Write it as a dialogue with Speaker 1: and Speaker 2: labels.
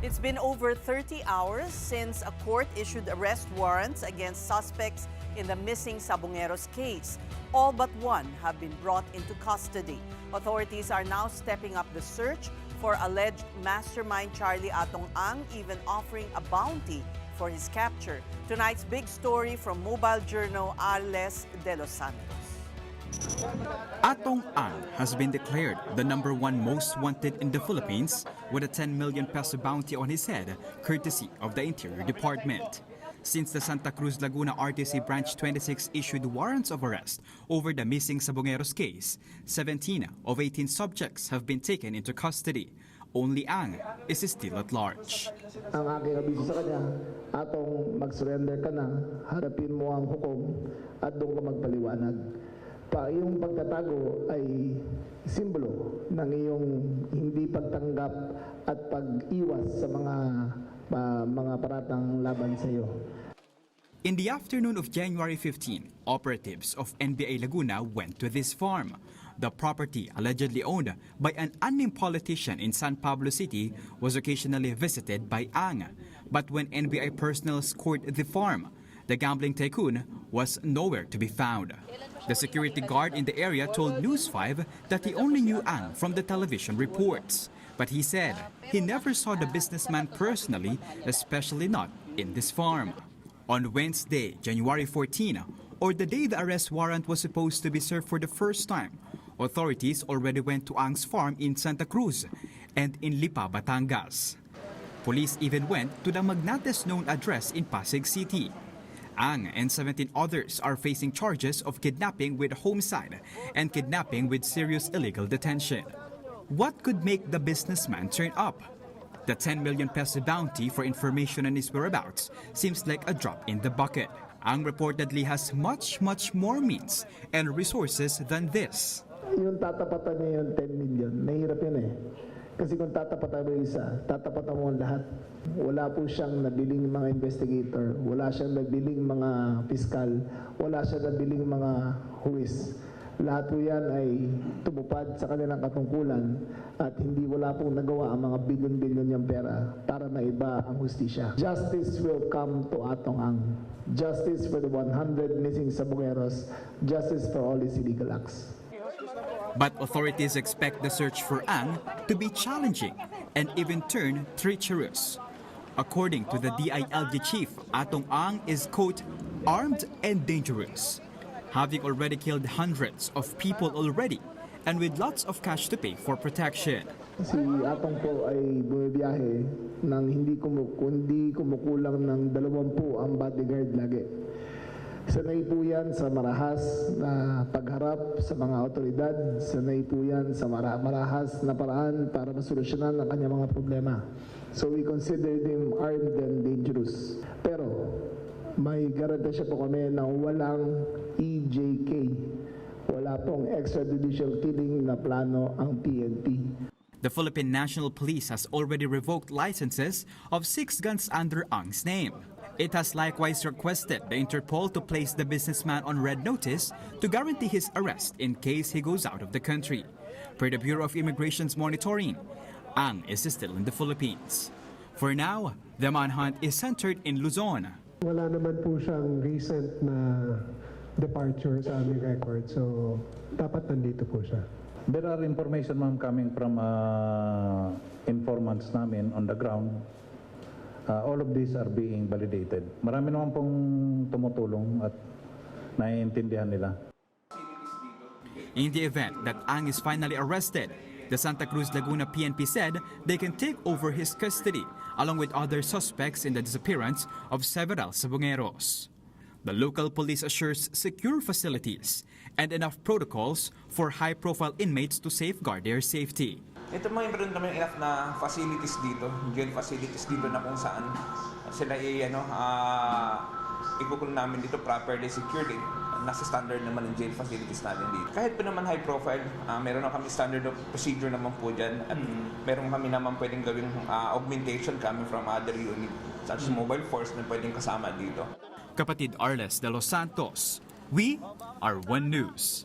Speaker 1: It's been over 30 hours since a court issued arrest warrants against suspects in the missing Sabongeros case. All but one have been brought into custody. Authorities are now stepping up the search for alleged mastermind Charlie Atong Ang, even offering a bounty for his capture. Tonight's big story from Mobile Journal, Arles de los Santos.
Speaker 2: Atong Ang has been declared the #1 most wanted in the Philippines with a 10 million peso bounty on his head, courtesy of the Interior Department. Since the Santa Cruz Laguna RTC Branch 26 issued warrants of arrest over the missing Sabongeros case, 17 of 18 subjects have been taken into custody. Only Ang is still at large.
Speaker 3: Ang aking abiso sa kanya, Atong, mag-surrender ka na, harapin mo ang hukom at doon ka magpaliwanag. Iyong pagtatago ay simbolo ng iyong hindi pagtanggap at pag-iwas sa mga paratang laban sa iyo.
Speaker 2: In the afternoon of January 15, operatives of NBI Laguna went to this farm. The property, allegedly owned by an unnamed politician in San Pablo City, was occasionally visited by Ang. But when NBI personnel scored the farm, the gambling tycoon was nowhere to be found. The security guard in the area told News 5 that he only knew Ang from the television reports. But he said he never saw the businessman personally, especially not in this farm. On Wednesday, January 14, or the day the arrest warrant was supposed to be served for the first time, authorities already went to Ang's farm in Santa Cruz and in Lipa, Batangas. Police even went to the Magnates-known address in Pasig City. Ang and 17 others are facing charges of kidnapping with homicide and kidnapping with serious illegal detention. What could make the businessman turn up? The 10 million peso bounty for information on his whereabouts seems like a drop in the bucket. Ang reportedly has much more means and resources than this.
Speaker 3: Yung tatapatan niya yung 10 million, mahirap yun eh. Kasi kung tatapatan mo isa, tatapatan mo ang lahat. Wala po siyang nabiling mga investigator, wala siyang nabiling mga piskal, wala siyang nabiling mga huwis. Lahat po yan ay tumupad sa kanilang katungkulan at wala pong nagawa ang mga bilyon-bilyon niyang pera para maiba ang hustisya. Justice will come to Atong Ang. Justice for the 100 missing Sabongeros. Justice for all his illegal acts.
Speaker 2: But authorities expect the search for Ang to be challenging and even turn treacherous. According to the DILG chief, Atong Ang is, quote, armed and dangerous, having already killed hundreds of people already and with lots of cash to pay for protection.
Speaker 3: Si Atong po ay bumibiyahe ng hindi kumukulang ng 20 ang bodyguard lagi. Sanay po yan sa marahas na pagharap sa mga otoridad. Sanay po yan sa marahas na paraan para masolusyonan ang kanyang mga problema. So we consider him armed and dangerous. Pero may garantisya po kami na walang EJK. Wala pong extrajudicial killing na plano ang PNP.
Speaker 2: The Philippine National Police has already revoked licenses of 6 guns under Ang's name. It has likewise requested the Interpol to place the businessman on red notice to guarantee his arrest in case he goes out of the country. Per the Bureau of Immigration's monitoring, Ang is still in the Philippines. For now, the manhunt is centered in Luzon.
Speaker 4: Wala naman po siyang recent na departure sa aming record, so dapat nandito po siya.
Speaker 5: There are information, ma'am, coming from informants namin on the ground. All of these are being validated. Marami naman pong tumutulong at naiintindihan nila.
Speaker 2: In the event that Ang is finally arrested, the Santa Cruz Laguna PNP said they can take over his custody along with other suspects in the disappearance of several Sabongeros. The local police assures secure facilities and enough protocols for high-profile inmates to safeguard their safety.
Speaker 6: Ito mayroon naman enough na facilities dito, jail facilities dito na kung saan sila ikukulong namin dito properly secured. Nasa standard naman ng jail facilities natin dito. Kahit pa naman high profile, meron na kami standard of procedure naman po dyan. At meron kami naman pwedeng gawing augmentation coming from other unit such as mobile force na pwedeng kasama dito.
Speaker 2: Kapatid Arles de los Santos, we are One News.